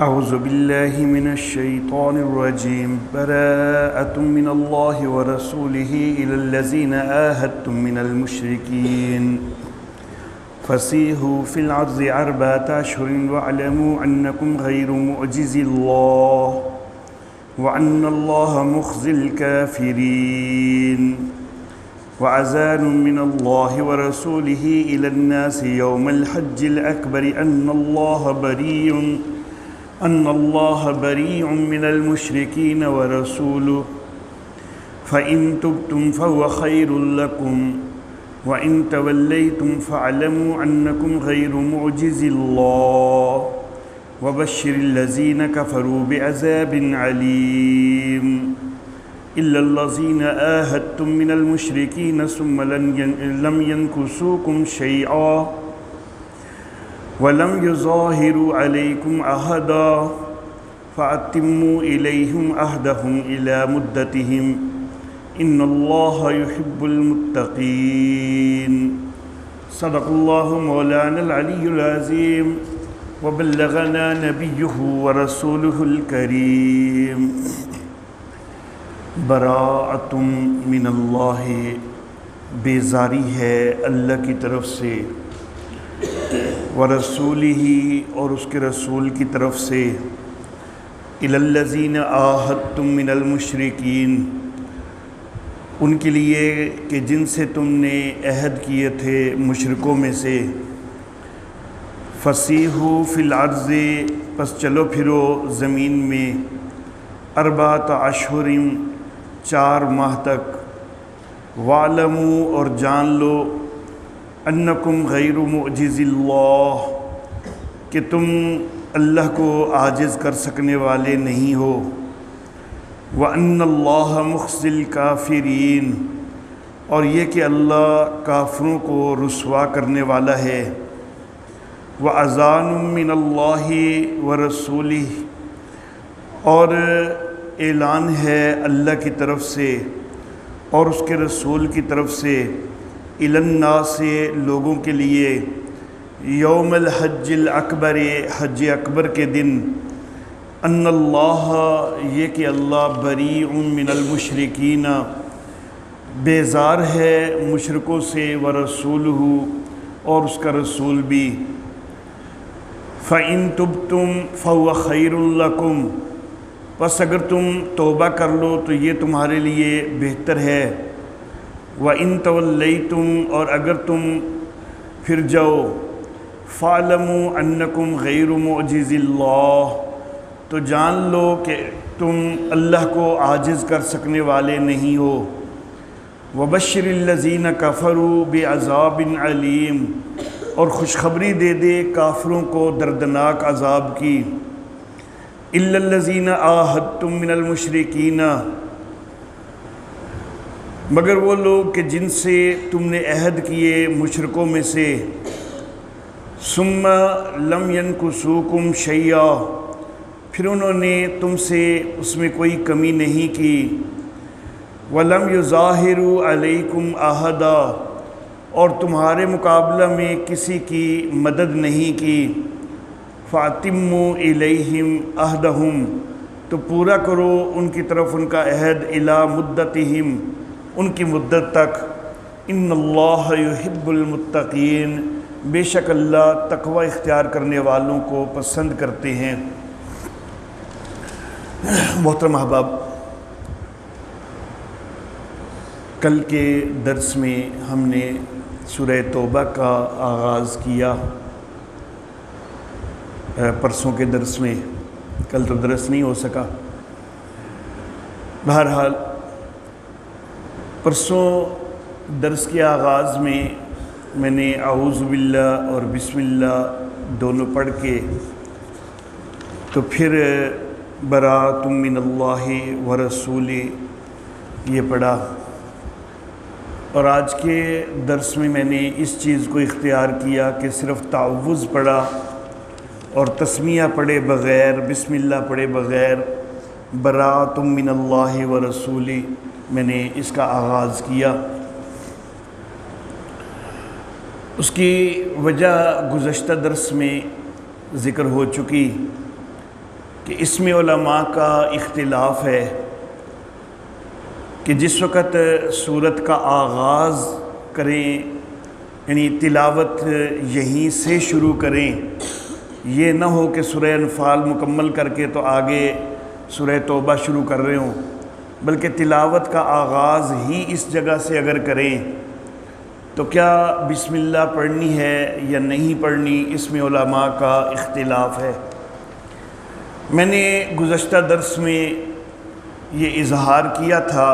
أعوذ بالله من الشيطان الرجيم براءة من الله ورسوله إلى الذين عاهدتم من المشركين فسيحوا في الأرض أربعة أشهر واعلموا أنكم غير معجزي الله وأن الله مخزي الكافرين وأذان من الله ورسوله إلى الناس يوم الحج الأكبر أن الله بريء من المشركين ورسوله فإن تبتم فهو خير لكم وإن توليتم فاعلموا أنكم غير معجزي الله وبشر الذين كفروا بعذاب عليم إلا الذين عاهدتم من المشركين ثم لم ينكثوكم شيئا وَلَمْ يُظَاهِرُوا عَلَيْكُمْ أَحَدًا فَأَتِمُّوا إِلَيْهِمْ عَهْدَهُمْ إِلَى مُدَّتِهِمْ إِنَّ اللَّهَ يُحِبُّ الْمُتَّقِينَ صدق الله مولانا العلي العظيم وبلغنا نبيه ورسوله الكريم براءۃ من اللہ، بیزاری ہے اللہ کی طرف سے، ورسولہ اور اس کے رسول کی طرف سے، الی الذین عاہدتم من المشرکین ان کے لیے کہ جن سے تم نے عہد کیے تھے مشرکوں میں سے، فسیحوا فی الارض پس چلو پھرو زمین میں، اربعۃ اشہر 4 ماہ تک، وَاعْلَمُوا اور جان لو، انکم غیر معجز اللہ کہ تم اللہ کو عاجز کر سکنے والے نہیں ہو، وَأَنَّ اللَّهَ مُخْزِي الْكَافِرِينَ اور یہ کہ اللہ کافروں کو رسوا کرنے والا ہے، وَأَذَانٌ مِّنَ اللَّهِ وَرَسُولِهِ اور اعلان ہے اللہ کی طرف سے اور اس کے رسول کی طرف سے، الی الناس لوگوں کے لیے، یوم الحج الاکبر حج اکبر کے دن، ان اللہ یہ کہ اللہ بریء من المشرکین بیزار ہے مشرکوں سے، ورسولہ اور اس کا رسول بھی، فَإِن تُبْتُمْ فَهُوَ خَيْرٌ لَكُمْ پس اگر تم توبہ کر لو تو یہ تمہارے لیے بہتر ہے، وَإِن تَوَلَّيْتُمْ اور اگر تم پھر جاؤ، فَاعْلَمُوا أَنَّكُمْ غَيْرُ مُعْجِزِ اللَّهِ تو جان لو کہ تم اللہ کو عاجز کر سکنے والے نہیں ہو، وَبَشِّرِ الَّذِينَ كَفَرُوا بِعَذَابٍ عَلِيمٍ اور خوشخبری دے دے کافروں کو دردناک عذاب کی، إِلَّا الَّذِينَ عَاهَدتُّم مِّنَ الْمُشْرِكِينَ مگر وہ لوگ کہ جن سے تم نے عہد کیے مشرکوں میں سے، ثُمَّ لَمْ يَنْكُثُوكُمْ شَيْئًا پھر انہوں نے تم سے اس میں کوئی کمی نہیں کی، وَلَمْ يُظَاهِرُوا عَلَيْكُمْ أَحَدًا اور تمہارے مقابلہ میں کسی کی مدد نہیں کی، فَأَتِمُّوا إِلَيْهِمْ عَهْدَهُمْ تو پورا کرو ان کی طرف ان کا عہد، إِلَى مُدَّتِهِمْ ان کی مدت تک، ان اللہ یحب المتقین بے شک اللہ تقوی اختیار کرنے والوں کو پسند کرتے ہیں۔ محترم احباب، کل کے درس میں ہم نے سورہ توبہ کا آغاز کیا، پرسوں کے درس میں، کل تو درس نہیں ہو سکا، بہرحال پرسوں درس کے آغاز میں میں نے اعوذ باللہ اور بسم اللہ دونوں پڑھ کے تو پھر براءۃ من اللہ ورسولہ یہ پڑھا، اور آج کے درس میں میں نے اس چیز کو اختیار کیا کہ صرف تعوذ پڑھا اور تسمیہ پڑھے بغیر، بسم اللہ پڑھے بغیر، براءۃ من اللہ ورسولہ میں نے اس کا آغاز کیا۔ اس کی وجہ گزشتہ درس میں ذکر ہو چکی کہ اس میں علماء کا اختلاف ہے کہ جس وقت سورت کا آغاز کریں یعنی تلاوت یہیں سے شروع کریں، یہ نہ ہو کہ سورہ انفال مکمل کر کے تو آگے سورہ توبہ شروع کر رہے ہوں، بلکہ تلاوت کا آغاز ہی اس جگہ سے اگر کریں تو کیا بسم اللہ پڑھنی ہے یا نہیں پڑھنی، اس میں علماء کا اختلاف ہے۔ میں نے گزشتہ درس میں یہ اظہار کیا تھا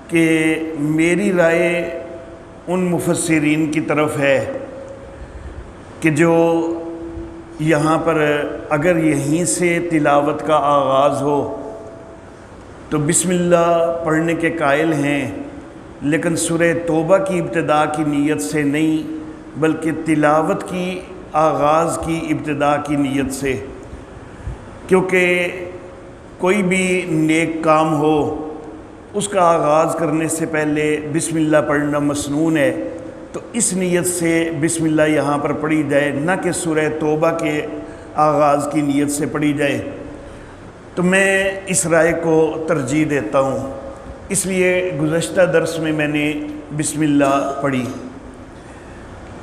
کہ میری رائے ان مفسرین کی طرف ہے کہ جو یہاں پر اگر یہیں سے تلاوت کا آغاز ہو تو بسم اللہ پڑھنے کے قائل ہیں، لیکن سورہ توبہ کی ابتدا کی نیت سے نہیں بلکہ تلاوت کی آغاز کی ابتدا کی نیت سے، کیونکہ کوئی بھی نیک کام ہو اس کا آغاز کرنے سے پہلے بسم اللہ پڑھنا مسنون ہے، تو اس نیت سے بسم اللہ یہاں پر پڑھی جائے، نہ کہ سورہ توبہ کے آغاز کی نیت سے پڑھی جائے۔ تو میں اس رائے کو ترجیح دیتا ہوں، اس لیے گزشتہ درس میں میں نے بسم اللہ پڑھی۔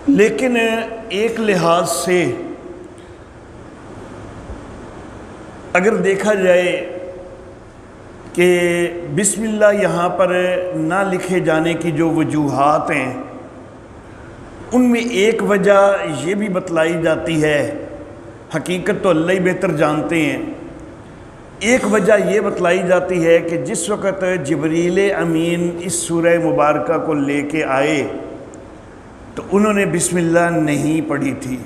لیکن ایک لحاظ سے اگر دیکھا جائے کہ بسم اللہ یہاں پر نہ لکھے جانے کی جو وجوہات ہیں ان میں ایک وجہ یہ بھی بتلائی جاتی ہے، حقیقت تو اللہ ہی بہتر جانتے ہیں، ایک وجہ یہ بتلائی جاتی ہے کہ جس وقت جبریل امین اس سورہ مبارکہ کو لے کے آئے تو انہوں نے بسم اللہ نہیں پڑھی تھی۔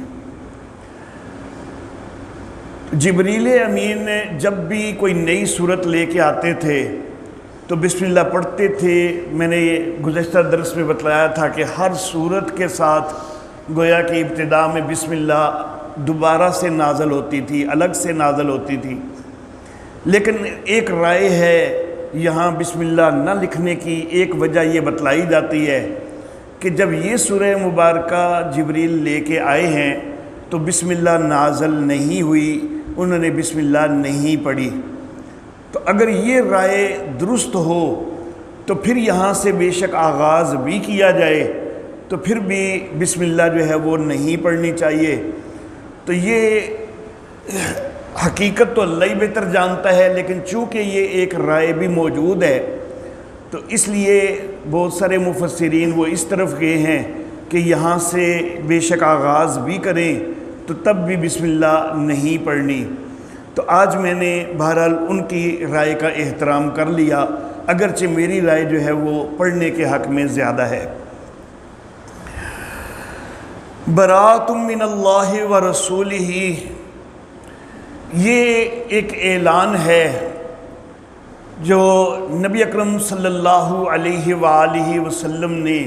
جبریل امین جب بھی کوئی نئی صورت لے کے آتے تھے تو بسم اللہ پڑھتے تھے۔ میں نے گزشتہ درس میں بتلایا تھا کہ ہر صورت کے ساتھ گویا کہ ابتدا میں بسم اللہ دوبارہ سے نازل ہوتی تھی، الگ سے نازل ہوتی تھی، لیکن ایک رائے ہے یہاں بسم اللہ نہ لکھنے کی ایک وجہ یہ بتلائی جاتی ہے کہ جب یہ سورہ مبارکہ جبریل لے کے آئے ہیں تو بسم اللہ نازل نہیں ہوئی، انہوں نے بسم اللہ نہیں پڑھی۔ تو اگر یہ رائے درست ہو تو پھر یہاں سے بے شک آغاز بھی کیا جائے تو پھر بھی بسم اللہ جو ہے وہ نہیں پڑھنی چاہیے۔ تو یہ حقیقت تو اللہ ہی بہتر جانتا ہے، لیکن چونکہ یہ ایک رائے بھی موجود ہے تو اس لیے بہت سارے مفسرین وہ اس طرف گئے ہیں کہ یہاں سے بے شک آغاز بھی کریں تو تب بھی بسم اللہ نہیں پڑھنی۔ تو آج میں نے بہرحال ان کی رائے کا احترام کر لیا، اگرچہ میری رائے جو ہے وہ پڑھنے کے حق میں زیادہ ہے۔ براۃ من اللہ ورسولہ، یہ ایک اعلان ہے جو نبی اکرم صلی اللہ علیہ وآلہ وسلم نے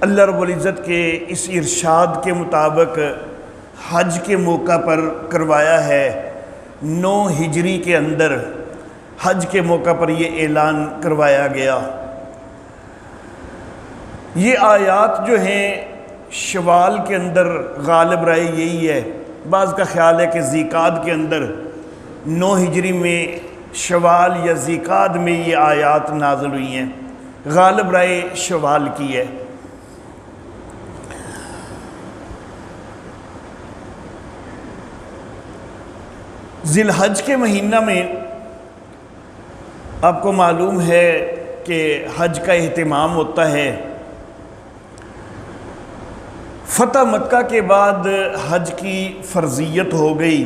اللہ رب العزت کے اس ارشاد کے مطابق حج کے موقع پر کروایا ہے۔ 9 ہجری کے اندر حج کے موقع پر یہ اعلان کروایا گیا۔ یہ آیات جو ہیں شوال کے اندر غالب رائے یہی ہے، بعض کا خیال ہے کہ ذیقعد کے اندر 9 ہجری میں شوال یا ذیقعد میں یہ آیات نازل ہوئی ہیں، غالب رائے شوال کی ہے۔ ذی الحج کے مہینہ میں آپ کو معلوم ہے کہ حج کا اہتمام ہوتا ہے۔ فتح مکہ کے بعد حج کی فرضیت ہو گئی،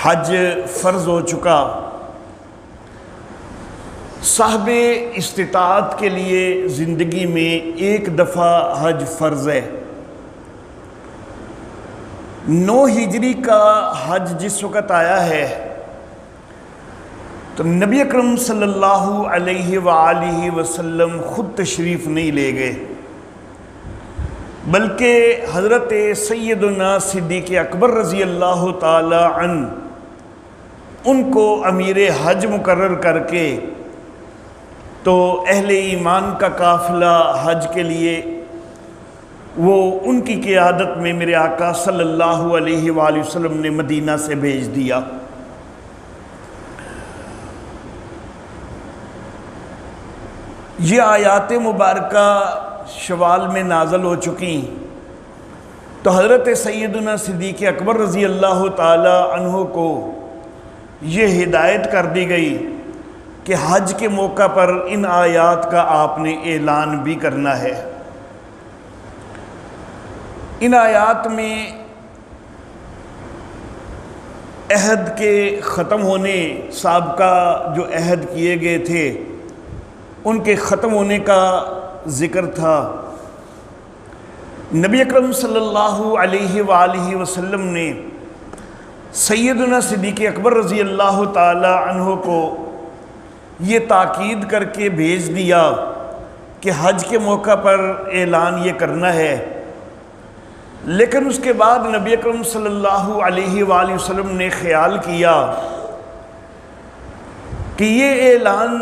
حج فرض ہو چکا۔ صاحب استطاعت کے لیے زندگی میں ایک دفعہ حج فرض ہے۔ 9 ہجری کا حج جس وقت آیا ہے تو نبی اکرم صلی اللہ علیہ وآلہ وسلم خود تشریف نہیں لے گئے، بلکہ حضرت سیدنا صدیق اکبر رضی اللہ تعالی عنہ ان کو امیر حج مقرر کر کے تو اہل ایمان کا قافلہ حج کے لیے وہ ان کی قیادت میں میرے آقا صلی اللہ علیہ وآلہ وسلم نے مدینہ سے بھیج دیا۔ یہ آیات مبارکہ شوال میں نازل ہو چکی، تو حضرت سیدنا صدیق اکبر رضی اللہ تعالی عنہ کو یہ ہدایت کر دی گئی کہ حج کے موقع پر ان آیات کا آپ نے اعلان بھی کرنا ہے۔ ان آیات میں عہد کے ختم ہونے، سابقہ جو عہد کیے گئے تھے ان کے ختم ہونے کا ذکر تھا۔ نبی اکرم صلی اللہ علیہ وآلہ وسلم نے سیدنا صدیق اکبر رضی اللہ تعالی عنہ کو یہ تاکید کر کے بھیج دیا کہ حج کے موقع پر اعلان یہ کرنا ہے، لیکن اس کے بعد نبی اکرم صلی اللہ علیہ وآلہ وسلم نے خیال کیا کہ یہ اعلان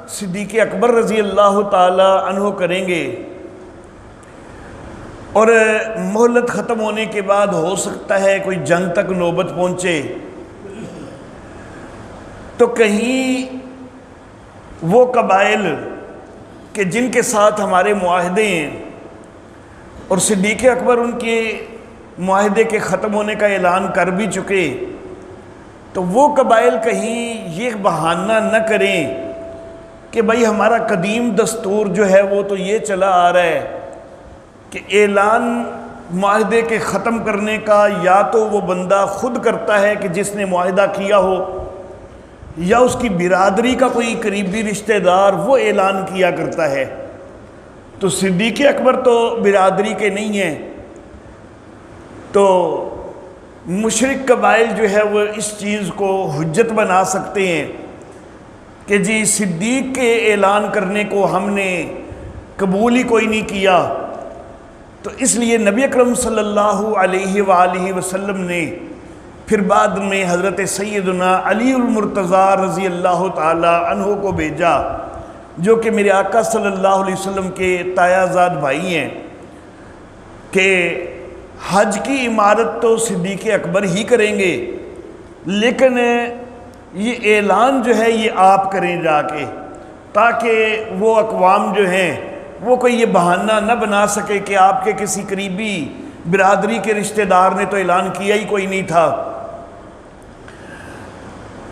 صدیق اکبر رضی اللہ تعالی عنہ کریں گے، اور مہلت ختم ہونے کے بعد ہو سکتا ہے کوئی جنگ تک نوبت پہنچے، تو کہیں وہ قبائل کہ جن کے ساتھ ہمارے معاہدے ہیں اور صدیق اکبر ان کے معاہدے کے ختم ہونے کا اعلان کر بھی چکے، تو وہ قبائل کہیں یہ بہانہ نہ کریں کہ بھائی ہمارا قدیم دستور جو ہے وہ تو یہ چلا آ رہا ہے کہ اعلان معاہدے کے ختم کرنے کا یا تو وہ بندہ خود کرتا ہے کہ جس نے معاہدہ کیا ہو، یا اس کی برادری کا کوئی قریبی رشتہ دار وہ اعلان کیا کرتا ہے۔ تو صدیق اکبر تو برادری کے نہیں ہیں، تو مشرک قبائل جو ہے وہ اس چیز کو حجت بنا سکتے ہیں کہ جی صدیق کے اعلان کرنے کو ہم نے قبول ہی کوئی نہیں کیا، تو اس لیے نبی اکرم صلی اللہ علیہ وآلہ وسلم نے پھر بعد میں حضرت سیدنا علی المرتضیٰ رضی اللہ تعالی عنہ کو بھیجا، جو کہ میرے آقا صلی اللہ علیہ وسلم کے تایا زاد بھائی ہیں، کہ حج کی عمارت تو صدیق اکبر ہی کریں گے، لیکن یہ اعلان جو ہے یہ آپ کریں جا کے، تاکہ وہ اقوام جو ہیں وہ کوئی یہ بہانہ نہ بنا سکے کہ آپ کے کسی قریبی برادری کے رشتہ دار نے تو اعلان کیا ہی کوئی نہیں تھا۔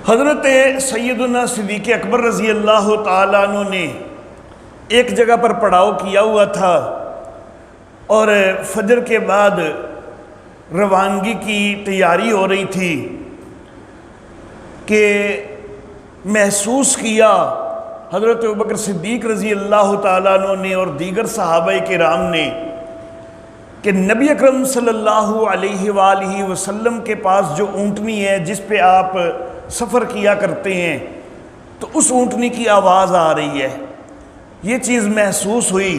حضرت سیدنا صدیق اکبر رضی اللہ تعالیٰ عنہ نے ایک جگہ پر پڑاؤ کیا ہوا تھا، اور فجر کے بعد روانگی کی تیاری ہو رہی تھی کہ محسوس کیا حضرت ابوبکر صدیق رضی اللہ تعالیٰ عنہ نے اور دیگر صحابہ کرام نے کہ نبی اکرم صلی اللہ علیہ وآلہ وسلم کے پاس جو اونٹنی ہے جس پہ آپ سفر کیا کرتے ہیں، تو اس اونٹنی کی آواز آ رہی ہے۔ یہ چیز محسوس ہوئی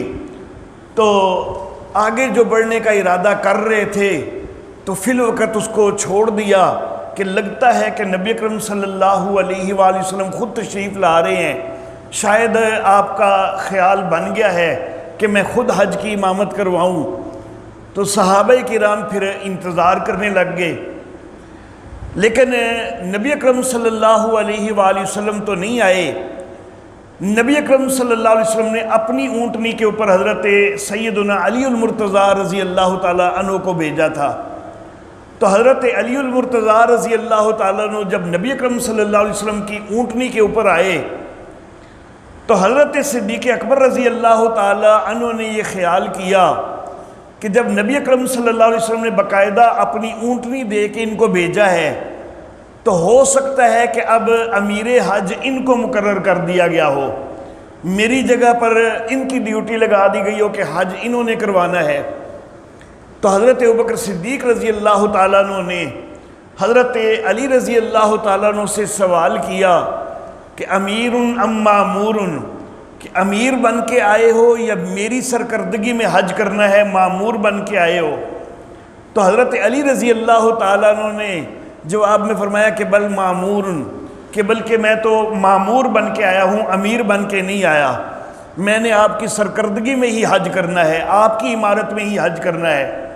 تو آگے جو بڑھنے کا ارادہ کر رہے تھے تو فی الوقت اس کو چھوڑ دیا کہ لگتا ہے کہ نبی اکرم صلی اللہ علیہ وآلہ وسلم خود تشریف لا رہے ہیں، شاید آپ کا خیال بن گیا ہے کہ میں خود حج کی امامت کرواؤں۔ تو صحابہ کرام پھر انتظار کرنے لگ گئے، لیکن نبی اکرم صلی اللہ علیہ وآلہ وسلم تو نہیں آئے۔ نبی اکرم صلی اللہ علیہ وسلم نے اپنی اونٹنی کے اوپر حضرت سیدنا علی المرتضیٰ رضی اللہ تعالیٰ عنہ کو بھیجا تھا۔ تو حضرت علی المرتضیٰ رضی اللہ تعالیٰ عنہ جب نبی اکرم صلی اللہ علیہ وسلم کی اونٹنی کے اوپر آئے تو حضرت صدیق اکبر رضی اللہ تعالیٰ عنہ نے یہ خیال کیا کہ جب نبی اکرم صلی اللہ علیہ وسلم نے باقاعدہ اپنی اونٹنی دے کے ان کو بھیجا ہے تو ہو سکتا ہے کہ اب امیر حج ان کو مقرر کر دیا گیا ہو، میری جگہ پر ان کی ڈیوٹی لگا دی گئی ہو کہ حج انہوں نے کروانا ہے۔ تو حضرت ابوبکر صدیق رضی اللہ تعالیٰ عنہ نے حضرت علی رضی اللہ تعالیٰ عنہ سے سوال کیا کہ امیر ام مامور، کہ امیر بن کے آئے ہو یا میری سرکردگی میں حج کرنا ہے، مامور بن کے آئے ہو؟ تو حضرت علی رضی اللہ تعالیٰ عنہ نے جواب میں فرمایا کہ بل مامور، کہ بلکہ میں تو مامور بن کے آیا ہوں، امیر بن کے نہیں آیا۔ میں نے آپ کی سرکردگی میں ہی حج کرنا ہے، آپ کی عمارت میں ہی حج کرنا ہے۔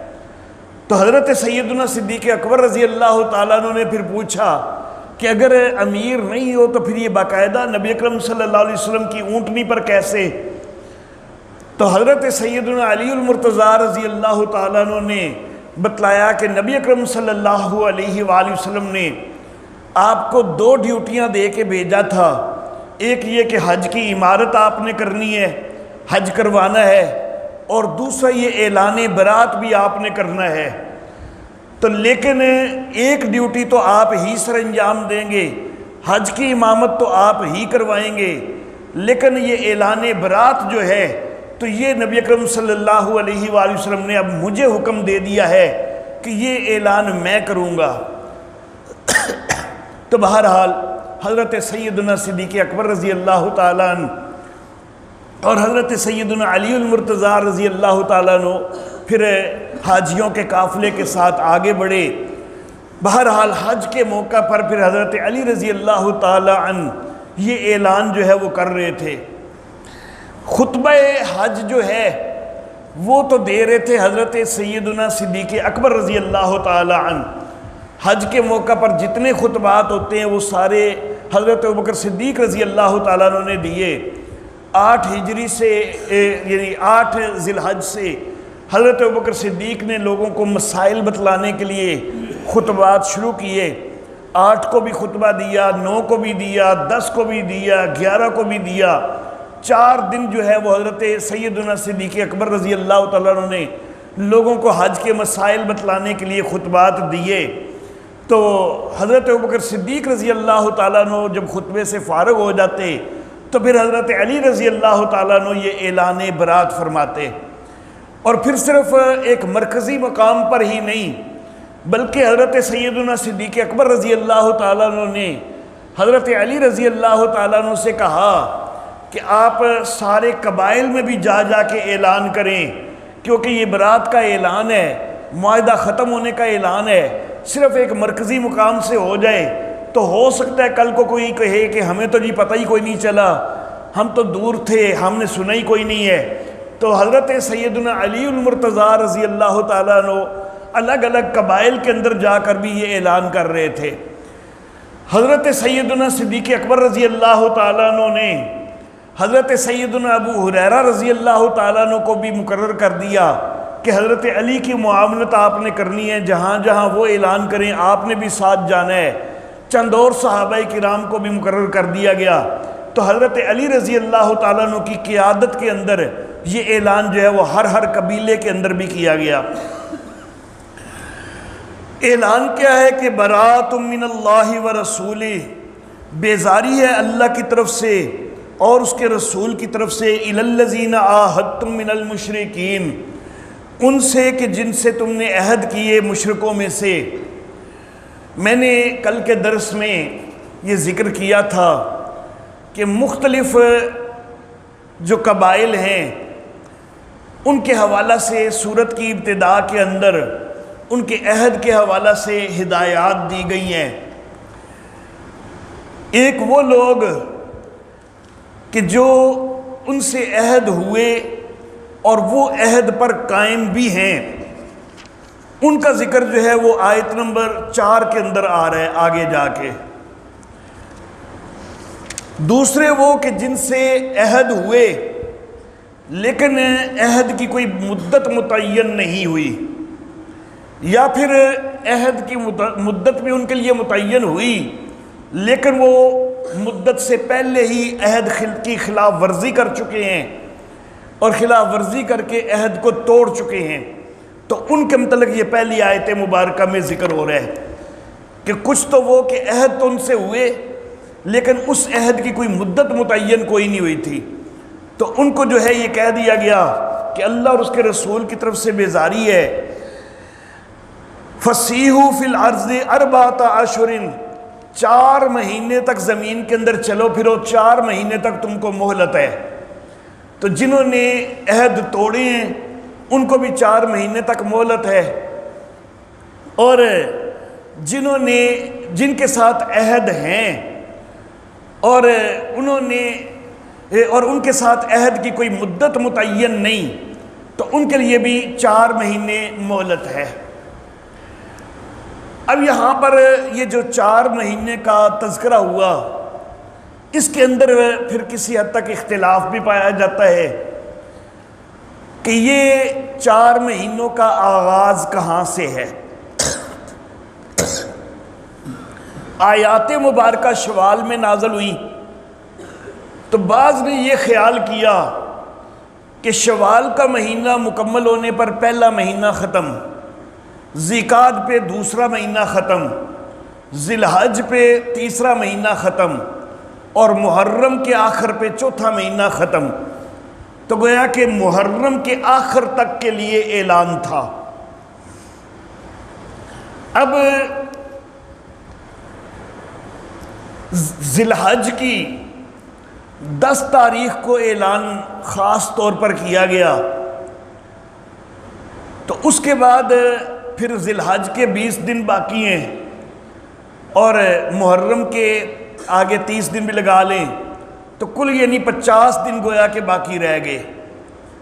تو حضرت سیدنا صدیق اکبر رضی اللہ تعالیٰ عنہ نے پھر پوچھا کہ اگر امیر نہیں ہو تو پھر یہ باقاعدہ نبی اکرم صلی اللہ علیہ وسلم کی اونٹنی پر کیسے؟ تو حضرت سیدنا علی المرتضیٰ رضی اللہ تعالیٰ عنہ نے بتلایا کہ نبی اکرم صلی اللہ علیہ وآلہ وسلم نے آپ کو 2 ڈیوٹیاں دے کے بھیجا تھا، ایک یہ کہ حج کی عمارت آپ نے کرنی ہے، حج کروانا ہے، اور دوسرا یہ اعلان برات بھی آپ نے کرنا ہے۔ تو لیکن ایک ڈیوٹی تو آپ ہی سر انجام دیں گے، حج کی امامت تو آپ ہی کروائیں گے، لیکن یہ اعلان برات جو ہے تو یہ نبی اکرم صلی اللہ علیہ وآلہ وسلم نے اب مجھے حکم دے دیا ہے کہ یہ اعلان میں کروں گا۔ تو بہرحال حضرت سیدنا صدیق اکبر رضی اللہ تعالیٰ عنہ اور حضرت سیدنا علی المرتضیٰ رضی اللہ تعالیٰ عنہ پھر حاجیوں کے قافلے کے ساتھ آگے بڑھے۔ بہرحال حج کے موقع پر پھر حضرت علی رضی اللہ تعالیٰ عنہ یہ اعلان جو ہے وہ کر رہے تھے۔ خطبہ حج جو ہے وہ تو دے رہے تھے حضرت سیدنا صدیق اکبر رضی اللہ تعالیٰ عنہ۔ حج کے موقع پر جتنے خطبات ہوتے ہیں وہ سارے حضرت ابوبکر صدیق رضی اللہ تعالیٰ عنہ نے دیے۔ 8 ہجری سے یعنی 8 ذی الحج سے حضرت ابوبکر صدیق نے لوگوں کو مسائل بتلانے کے لیے خطبات شروع کیے۔ 8 کو بھی خطبہ دیا، 9 کو بھی دیا، 10 کو بھی دیا، 11 کو بھی دیا۔ 4 دن جو ہے وہ حضرت سیدنا صدیق اکبر رضی اللہ تعالیٰ عنہ نے لوگوں کو حج کے مسائل بتلانے کے لیے خطبات دیے۔ تو حضرت ابوبکر صدیق رضی اللہ تعالیٰ عنہ جب خطبے سے فارغ ہو جاتے تو پھر حضرت علی رضی اللہ تعالیٰ عنہ یہ اعلان برات فرماتے، اور پھر صرف ایک مرکزی مقام پر ہی نہیں بلکہ حضرت سیدنا صدیق اکبر رضی اللہ تعالیٰ عنہ نے حضرت علی رضی اللہ تعالیٰ عنہ سے کہا کہ آپ سارے قبائل میں بھی جا جا کے اعلان کریں، کیونکہ یہ برات کا اعلان ہے، معاہدہ ختم ہونے کا اعلان ہے۔ صرف ایک مرکزی مقام سے ہو جائے تو ہو سکتا ہے کل کو کوئی کہے کہ ہمیں تو جی پتہ ہی کوئی نہیں چلا، ہم تو دور تھے، ہم نے سنا ہی کوئی نہیں ہے۔ تو حضرت سیدنا علی المرتضیٰ رضی اللہ تعالیٰ عنہ الگ الگ قبائل کے اندر جا کر بھی یہ اعلان کر رہے تھے۔ حضرت سیدنا صدیق اکبر رضی اللہ تعالیٰ عنہ نے حضرت سیدنا ابو ہریرہ رضی اللہ تعالیٰ عنہ کو بھی مقرر کر دیا کہ حضرت علی کی معاونت آپ نے کرنی ہے، جہاں جہاں وہ اعلان کریں آپ نے بھی ساتھ جانا ہے۔ چند اور صحابہ کرام کو بھی مقرر کر دیا گیا۔ تو حضرت علی رضی اللہ تعالیٰ عنہ کی قیادت کے اندر یہ اعلان جو ہے وہ ہر قبیلے کے اندر بھی کیا گیا۔ اعلان کیا ہے کہ برات من اللہ و رسولہ، بیزاری ہے اللہ کی طرف سے اور اس کے رسول کی طرف سے، الی الذین عاہدتم من المشرکین، ان سے کہ جن سے تم نے عہد کیے مشرکوں میں سے۔ میں نے کل کے درس میں یہ ذکر کیا تھا کہ مختلف جو قبائل ہیں ان کے حوالہ سے سورت کی ابتدا کے اندر ان کے عہد کے حوالہ سے ہدایات دی گئی ہیں۔ ایک وہ لوگ کہ جو ان سے عہد ہوئے اور وہ عہد پر قائم بھی ہیں، ان کا ذکر جو ہے وہ آیت نمبر 4 کے اندر آ رہا ہے آگے جا کے۔ دوسرے وہ کہ جن سے عہد ہوئے لیکن عہد کی کوئی مدت متعین نہیں ہوئی، یا پھر عہد کی مدت بھی ان کے لیے متعین ہوئی لیکن وہ مدت سے پہلے ہی عہد کی خلاف ورزی کر چکے ہیں اور خلاف ورزی کر کے عہد کو توڑ چکے ہیں۔ تو ان کے متعلق یہ پہلی آیت مبارکہ میں ذکر ہو رہا ہے کہ کچھ تو وہ کہ عہد تو ان سے ہوئے لیکن اس عہد کی کوئی مدت متعین کوئی نہیں ہوئی تھی، تو ان کو جو ہے یہ کہہ دیا گیا کہ اللہ اور اس کے رسول کی طرف سے بیزاری ہے۔ فَسِیحُوا فِی الْأَرْضِ أَرْبَعَةَ أَشْهُرٍ، 4 مہینے تک زمین کے اندر چلو پھرو، 4 مہینے تک تم کو مہلت ہے۔ تو جنہوں نے عہد توڑے ہیں ان کو بھی 4 مہینے تک مہلت ہے، اور جن کے ساتھ عہد ہیں اور انہوں نے اور ان کے ساتھ عہد کی کوئی مدت متعین نہیں، تو ان کے لیے بھی 4 مہینے مہلت ہے۔ اب یہاں پر یہ جو 4 مہینے کا تذکرہ ہوا، اس کے اندر پھر کسی حد تک اختلاف بھی پایا جاتا ہے کہ یہ 4 مہینوں کا آغاز کہاں سے ہے۔ آیات مبارکہ شوال میں نازل ہوئی تو بعض نے یہ خیال کیا کہ شوال کا مہینہ مکمل ہونے پر پہلا مہینہ ختم، ذی-القعدہ پہ دوسرا مہینہ ختم، ذی الحج پہ تیسرا مہینہ ختم، اور محرم کے آخر پہ چوتھا مہینہ ختم۔ تو گویا کہ محرم کے آخر تک کے لیے اعلان تھا۔ اب ذی الحج کی 10 تاریخ کو اعلان خاص طور پر کیا گیا، تو اس کے بعد پھر ذی الحج کے 20 دن باقی ہیں، اور محرم کے آگے 30 دن بھی لگا لیں تو کل یعنی 50 دن گویا کہ باقی رہ گئے۔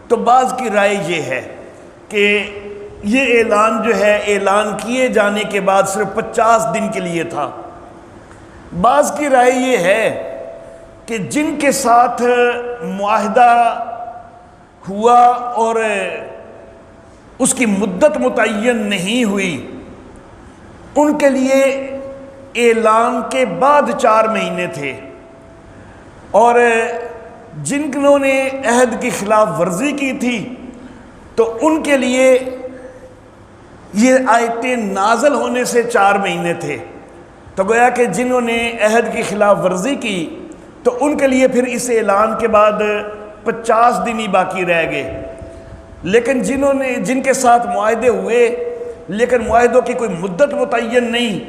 تو بعض کی رائے یہ ہے کہ یہ اعلان جو ہے اعلان کیے جانے کے بعد صرف 50 دن کے لیے تھا۔ بعض کی رائے یہ ہے کہ جن کے ساتھ معاہدہ ہوا اور اس کی مدت متعین نہیں ہوئی، ان کے لیے اعلان کے بعد 4 مہینے تھے، اور جنہوں نے عہد کی خلاف ورزی کی تھی تو ان کے لیے یہ آیتیں نازل ہونے سے 4 مہینے تھے۔ تو گویا کہ جنہوں نے عہد کی خلاف ورزی کی تو ان کے لیے پھر اس اعلان کے بعد 50 دن ہی باقی رہ گئے، لیکن جن کے ساتھ معاہدے ہوئے لیکن معاہدوں کی کوئی مدت متعین نہیں،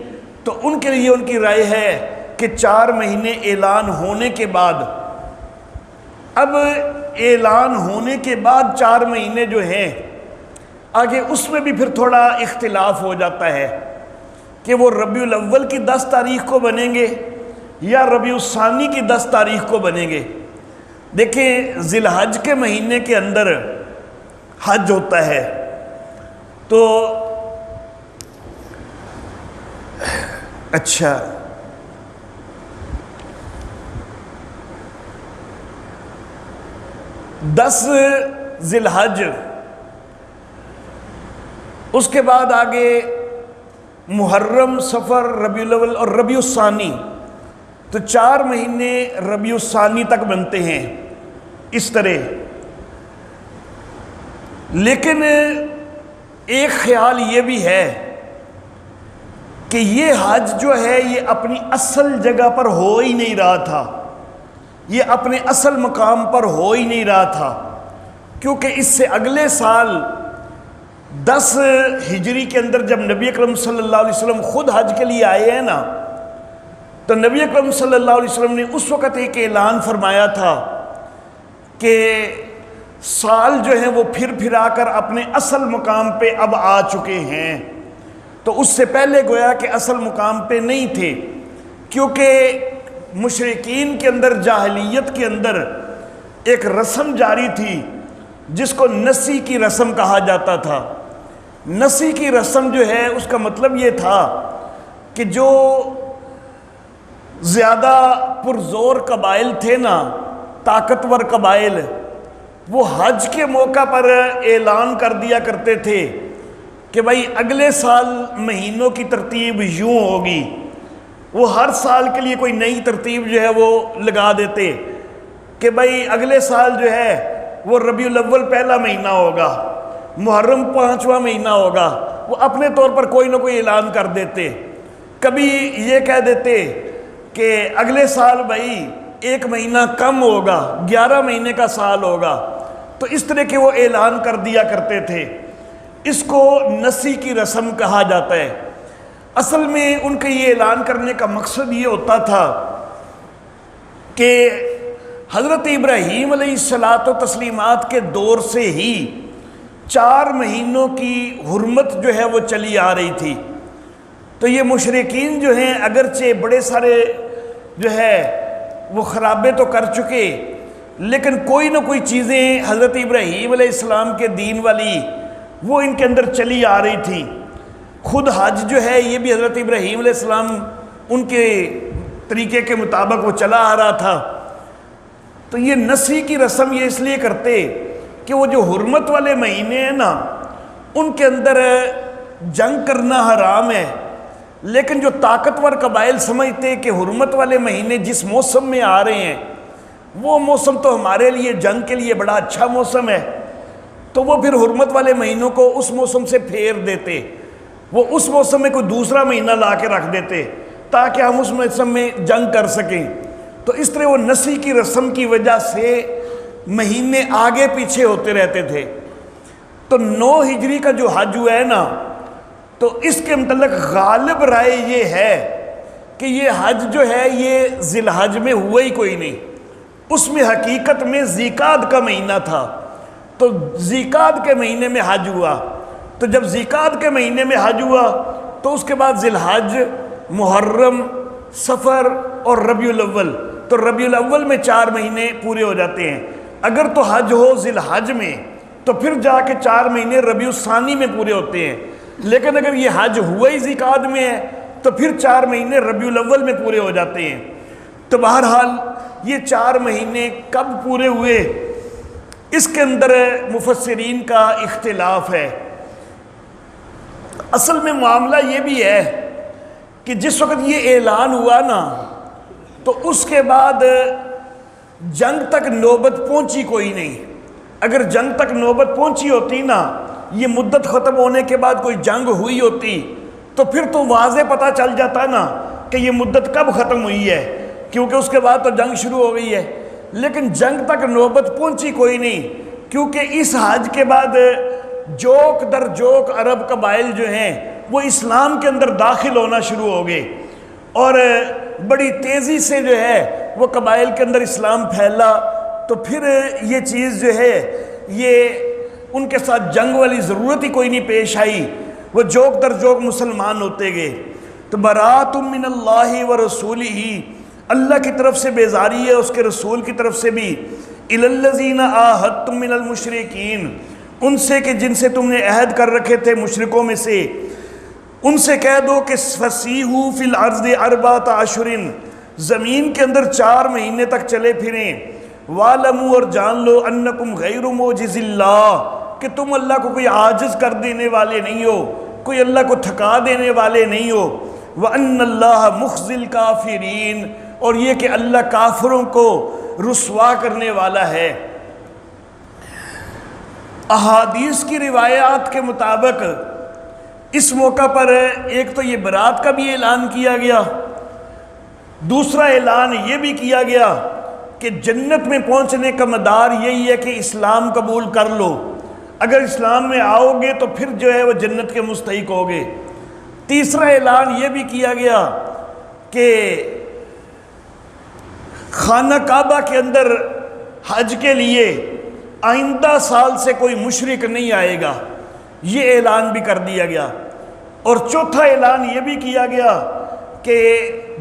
تو ان کے لیے ان کی رائے ہے کہ 4 مہینے اعلان ہونے کے بعد، اب اعلان ہونے کے بعد 4 مہینے جو ہیں آگے اس میں بھی پھر تھوڑا اختلاف ہو جاتا ہے کہ وہ ربیع الاول کی 10 تاریخ کو بنیں گے یا ربیع الثانی کی 10 تاریخ کو بنیں گے۔ دیکھیں ذی الحج کے مہینے کے اندر حج ہوتا ہے، تو اچھا 10 ذی الحج، اس کے بعد آگے محرم، صفر، ربیع الاول اور ربیع الثانی، تو 4 مہینے ربیع الثانی تک بنتے ہیں اس طرح۔ لیکن ایک خیال یہ بھی ہے کہ یہ حج جو ہے یہ اپنی اصل جگہ پر ہو ہی نہیں رہا تھا، یہ اپنے اصل مقام پر ہو ہی نہیں رہا تھا، کیونکہ اس سے اگلے سال 10 ہجری کے اندر جب نبی اکرم صلی اللہ علیہ وسلم خود حج کے لیے آئے ہیں نا، تو نبی اکرم صلی اللہ علیہ وسلم نے اس وقت ایک اعلان فرمایا تھا کہ سال جو ہیں وہ پھر آ کر اپنے اصل مقام پہ اب آ چکے ہیں۔ تو اس سے پہلے گویا کہ اصل مقام پہ نہیں تھے، کیونکہ مشرکین کے اندر، جاہلیت کے اندر ایک رسم جاری تھی جس کو نسی کی رسم کہا جاتا تھا۔ نسی کی رسم جو ہے اس کا مطلب یہ تھا کہ جو زیادہ پرزور قبائل تھے نا، طاقتور قبائل، وہ حج کے موقع پر اعلان کر دیا کرتے تھے کہ بھائی اگلے سال مہینوں کی ترتیب یوں ہوگی۔ وہ ہر سال کے لیے کوئی نئی ترتیب جو ہے وہ لگا دیتے کہ بھائی اگلے سال جو ہے وہ ربیع الاول پہلا مہینہ ہوگا، محرم 5واں مہینہ ہوگا۔ وہ اپنے طور پر کوئی نہ کوئی اعلان کر دیتے۔ کبھی یہ کہہ دیتے کہ اگلے سال بھائی 1 مہینہ کم ہوگا، 11 مہینے کا سال ہوگا۔ تو اس طرح کے وہ اعلان کر دیا کرتے تھے۔ اس کو نسی کی رسم کہا جاتا ہے۔ اصل میں ان کا یہ اعلان کرنے کا مقصد یہ ہوتا تھا کہ حضرت ابراہیم علیہ الصلاۃ و تسلیمات کے دور سے ہی 4 مہینوں کی حرمت جو ہے وہ چلی آ رہی تھی۔ تو یہ مشرکین جو ہیں اگرچہ بڑے سارے جو ہے وہ خرابے تو کر چکے، لیکن کوئی نہ کوئی چیزیں حضرت ابراہیم علیہ السلام کے دین والی وہ ان کے اندر چلی آ رہی تھی۔ خود حج جو ہے یہ بھی حضرت ابراہیم علیہ السلام ان کے طریقے کے مطابق وہ چلا آ رہا تھا۔ تو یہ نسی کی رسم یہ اس لیے کرتے کہ وہ جو حرمت والے مہینے ہیں نا ان کے اندر جنگ کرنا حرام ہے، لیکن جو طاقتور قبائل سمجھتے کہ حرمت والے مہینے جس موسم میں آ رہے ہیں وہ موسم تو ہمارے لیے جنگ کے لیے بڑا اچھا موسم ہے، تو وہ پھر حرمت والے مہینوں کو اس موسم سے پھیر دیتے، وہ اس موسم میں کوئی دوسرا مہینہ لا کے رکھ دیتے تاکہ ہم اس موسم میں جنگ کر سکیں۔ تو اس طرح وہ نسی کی رسم کی وجہ سے مہینے آگے پیچھے ہوتے رہتے تھے۔ تو 9 ہجری کا جو حج ہوا ہے نا تو اس کے متعلق غالب رائے یہ ہے کہ یہ حج جو ہے یہ ذی الحج میں ہوا ہی کوئی نہیں، اس میں حقیقت میں ذیقعد کا مہینہ تھا، تو ذیقعد کے مہینے میں حج ہوا۔ تو جب ذیقعد کے مہینے میں حج ہوا تو اس کے بعد ذی الحج، محرم، صفر اور ربیع الاول، تو ربیع الاول میں 4 مہینے پورے ہو جاتے ہیں۔ اگر تو حج ہو ذی الحج میں تو پھر جا کے 4 مہینے ربیع الثانی میں پورے ہوتے ہیں، لیکن اگر یہ حج ہوا ہی ذیقعد میں ہے تو پھر 4 مہینے ربیع الاول میں پورے ہو جاتے ہیں۔ تو بہرحال یہ 4 مہینے کب پورے ہوئے اس کے اندر مفسرین کا اختلاف ہے۔ اصل میں معاملہ یہ بھی ہے کہ جس وقت یہ اعلان ہوا نا تو اس کے بعد جنگ تک نوبت پہنچی کوئی نہیں۔ اگر جنگ تک نوبت پہنچی ہوتی نا، یہ مدت ختم ہونے کے بعد کوئی جنگ ہوئی ہوتی تو پھر تو واضح پتہ چل جاتا نا کہ یہ مدت کب ختم ہوئی ہے، کیونکہ اس کے بعد تو جنگ شروع ہو گئی ہے۔ لیکن جنگ تک نوبت پہنچی کوئی نہیں، کیونکہ اس حج کے بعد جوک در جوک عرب قبائل جو ہیں وہ اسلام کے اندر داخل ہونا شروع ہو گئے، اور بڑی تیزی سے جو ہے وہ قبائل کے اندر اسلام پھیلا۔ تو پھر یہ چیز جو ہے یہ ان کے ساتھ جنگ والی ضرورت ہی کوئی نہیں پیش آئی، وہ جوک در جوک مسلمان ہوتے گئے۔ تو برات من اللہ و رسولہ، اللہ کی طرف سے بیزاری ہے، اس کے رسول کی طرف سے بھی، الی الذین عاہدتم من المشرکین، ان سے کہ جن سے تم نے عہد کر رکھے تھے مشرکوں میں سے، ان سے کہہ دو کہ فسیحوا فی الارض 4 اشہر، زمین کے اندر 4 مہینے تک چلے پھریں، وَاعْلَمُوا، اور جان لو، انکم غیر معجز اللہ، کہ تم اللہ کو کوئی عاجز کر دینے والے نہیں ہو، کوئی اللہ کو تھکا دینے والے نہیں ہو، وَأَنَّ اللَّهَ مُخْزِي الْكَافِرِينَ، اور یہ کہ اللہ کافروں کو رسوا کرنے والا ہے۔ احادیث کی روایات کے مطابق اس موقع پر ایک تو یہ برات کا بھی اعلان کیا گیا، دوسرا اعلان یہ بھی کیا گیا کہ جنت میں پہنچنے کا مدار یہی ہے کہ اسلام قبول کر لو، اگر اسلام میں آؤ گے تو پھر جو ہے وہ جنت کے مستحق ہوگے۔ تیسرا اعلان یہ بھی کیا گیا کہ خانہ کعبہ کے اندر حج کے لیے آئندہ سال سے کوئی مشرک نہیں آئے گا، یہ اعلان بھی کر دیا گیا۔ اور چوتھا اعلان یہ بھی کیا گیا کہ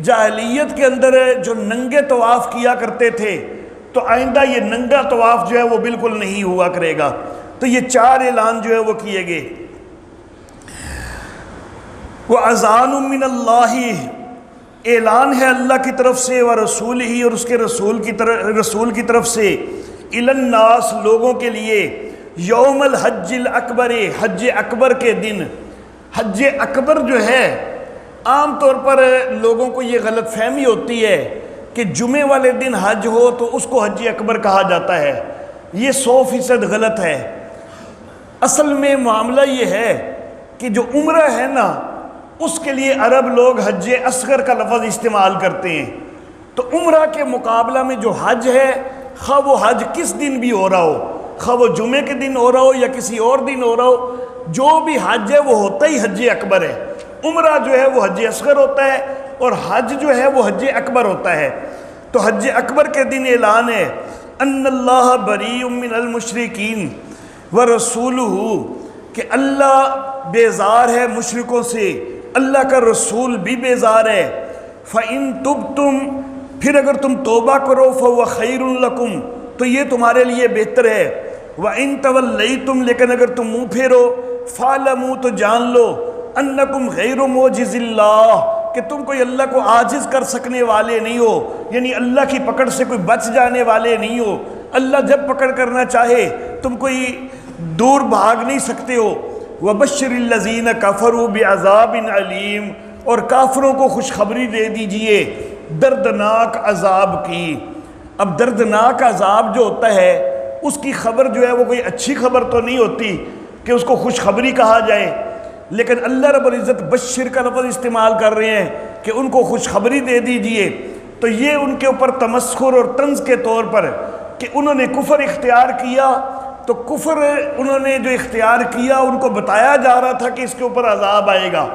جاہلیت کے اندر جو ننگے طواف کیا کرتے تھے تو آئندہ یہ ننگا طواف جو ہے وہ بالکل نہیں ہوا کرے گا۔ تو یہ 4 اعلان جو ہے وہ کیے گئے۔ وَأَذَانٌ مِّنَ اللَّهِ، اعلان ہے اللہ کی طرف سے، وَرَسُولِهِ، اور اس کے رسول کی طرف سے، إِلَى النَّاسِ، لوگوں کے لیے، یوم الحج الاکبر، حج اکبر کے دن۔ حج اکبر جو ہے عام طور پر لوگوں کو یہ غلط فہمی ہوتی ہے کہ جمعے والے دن حج ہو تو اس کو حج اکبر کہا جاتا ہے، یہ 100% غلط ہے۔ اصل میں معاملہ یہ ہے کہ جو عمرہ ہے نا اس کے لیے عرب لوگ حج اصغر کا لفظ استعمال کرتے ہیں، تو عمرہ کے مقابلہ میں جو حج ہے خواہ وہ حج کس دن بھی ہو رہا ہو، خواہ وہ جمعے کے دن ہو رہا ہو یا کسی اور دن ہو رہا ہو، جو بھی حج ہے وہ ہوتا ہی حج اکبر ہے۔ عمرہ جو ہے وہ حج اصغر ہوتا ہے اور حج جو ہے وہ حج اکبر ہوتا ہے۔ تو حج اکبر کے دن اعلان ہے ان اللہ بریء من المشرکین ورسولہ، کہ اللہ بیزار ہے مشرکوں سے، اللہ کا رسول بھی بیزار ہے۔ فَإِن تُبْتُمْ، پھر اگر تم توبہ کرو، فَهُوَ خَيْرٌ لَكُمْ، تو یہ تمہارے لیے بہتر ہے۔ وَإِن تَوَلَّيْتُمْ لیکن اگر تم منہ پھیرو، فَاعْلَمُوا تو جان لو، أَنَّكُمْ غَيْرُ مُعْجِزِ اللَّهِ کہ تم کوئی اللہ کو عاجز کر سکنے والے نہیں ہو، یعنی اللہ کی پکڑ سے کوئی بچ جانے والے نہیں ہو۔ اللہ جب پکڑ کرنا چاہے تم کوئی دور بھاگ نہیں سکتے ہو۔ وَبَشِّرِ الَّذِينَ كَفَرُوا بِعَذَابٍ عَلِيمٍ اور کافروں کو خوشخبری دے دیجئے دردناک عذاب کی۔ اب دردناک عذاب جو ہوتا ہے اس کی خبر جو ہے وہ کوئی اچھی خبر تو نہیں ہوتی کہ اس کو خوشخبری کہا جائے، لیکن اللہ رب العزت بشر کا لفظ استعمال کر رہے ہیں کہ ان کو خوشخبری دے دیجئے، تو یہ ان کے اوپر تمسخر اور طنز کے طور پر کہ انہوں نے کفر اختیار کیا، تو کفر انہوں نے جو اختیار کیا ان کو بتایا جا رہا تھا کہ اس کے اوپر عذاب آئے گا،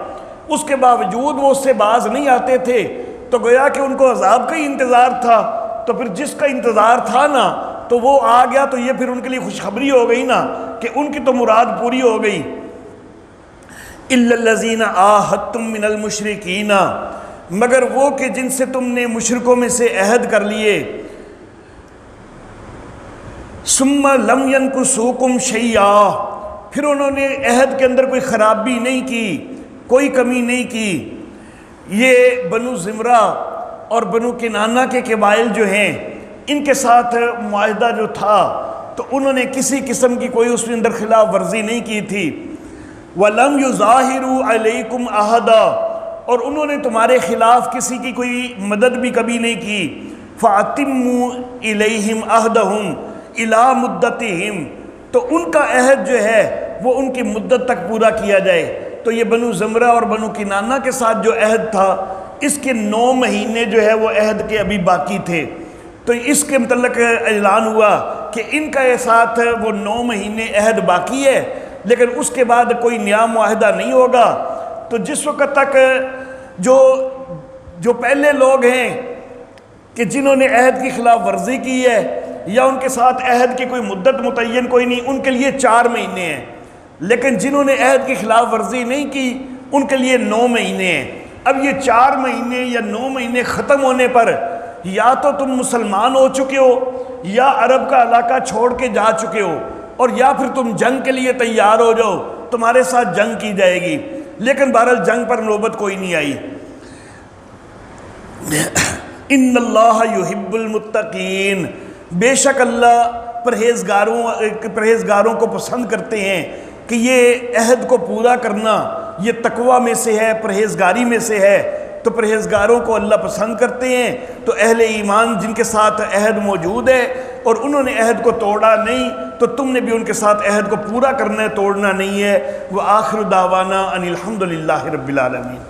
اس کے باوجود وہ اس سے باز نہیں آتے تھے، تو گویا کہ ان کو عذاب کا ہی انتظار تھا، تو پھر جس کا انتظار تھا نا تو وہ آ گیا، تو یہ پھر ان کے لیے خوشخبری ہو گئی نا کہ ان کی تو مراد پوری ہو گئی۔ إِلَّا الَّذِينَ عَاهَدتُّم مِّنَ الْمُشْرِكِينَ مگر وہ کہ جن سے تم نے مشرکوں میں سے عہد کر لیے، ثُمَّ لَمْ يَنْكُثُوكُمْ شَيْئًا پھر انہوں نے عہد کے اندر کوئی خرابی نہیں کی، کوئی کمی نہیں کی۔ یہ بنو زمرہ اور بنو کنانہ کے قبائل جو ہیں ان کے ساتھ معاہدہ جو تھا تو انہوں نے کسی قسم کی کوئی اس کے اندر خلاف ورزی نہیں کی تھی۔ وَلَمْ يُظَاهِرُوا عَلَيْكُمْ أَحَدًا اور انہوں نے تمہارے خلاف کسی کی کوئی مدد بھی کبھی نہیں کی۔ فَأَتِمُّوا إِلَيْهِمْ عَهْدَهُمْ إِلَى مُدَّتِهِمْ تو ان کا عہد جو ہے وہ ان کی مدت تک پورا کیا جائے۔ تو یہ بنو زمرہ اور بنو کنانہ کے ساتھ جو عہد تھا اس کے 9 مہینے جو ہے وہ عہد کے ابھی باقی تھے، تو اس کے متعلق اعلان ہوا کہ ان کا ساتھ وہ 9 مہینے عہد باقی ہے، لیکن اس کے بعد کوئی نیا معاہدہ نہیں ہوگا۔ تو جس وقت تک جو پہلے لوگ ہیں کہ جنہوں نے عہد کی خلاف ورزی کی ہے یا ان کے ساتھ عہد کی کوئی مدت متعین کوئی نہیں، ان کے لیے 4 مہینے ہیں، لیکن جنہوں نے عہد کی خلاف ورزی نہیں کی ان کے لیے 9 مہینے ہیں۔ اب یہ 4 مہینے یا 9 مہینے ختم ہونے پر یا تو تم مسلمان ہو چکے ہو یا عرب کا علاقہ چھوڑ کے جا چکے ہو، اور یا پھر تم جنگ کے لیے تیار ہو جاؤ، تمہارے ساتھ جنگ کی جائے گی، لیکن بہرحال جنگ پر نوبت کوئی نہیں آئی۔ ان اللہ یحب المتقین بے شک اللہ پرہیزگاروں کو پسند کرتے ہیں کہ یہ عہد کو پورا کرنا یہ تقوی میں سے ہے، پرہیزگاری میں سے ہے، تو پرہیزگاروں کو اللہ پسند کرتے ہیں۔ تو اہل ایمان جن کے ساتھ عہد موجود ہے اور انہوں نے عہد کو توڑا نہیں، تو تم نے بھی ان کے ساتھ عہد کو پورا کرنا ہے، توڑنا نہیں ہے۔ وآخر دعوانا ان الحمد للہ رب العالمین۔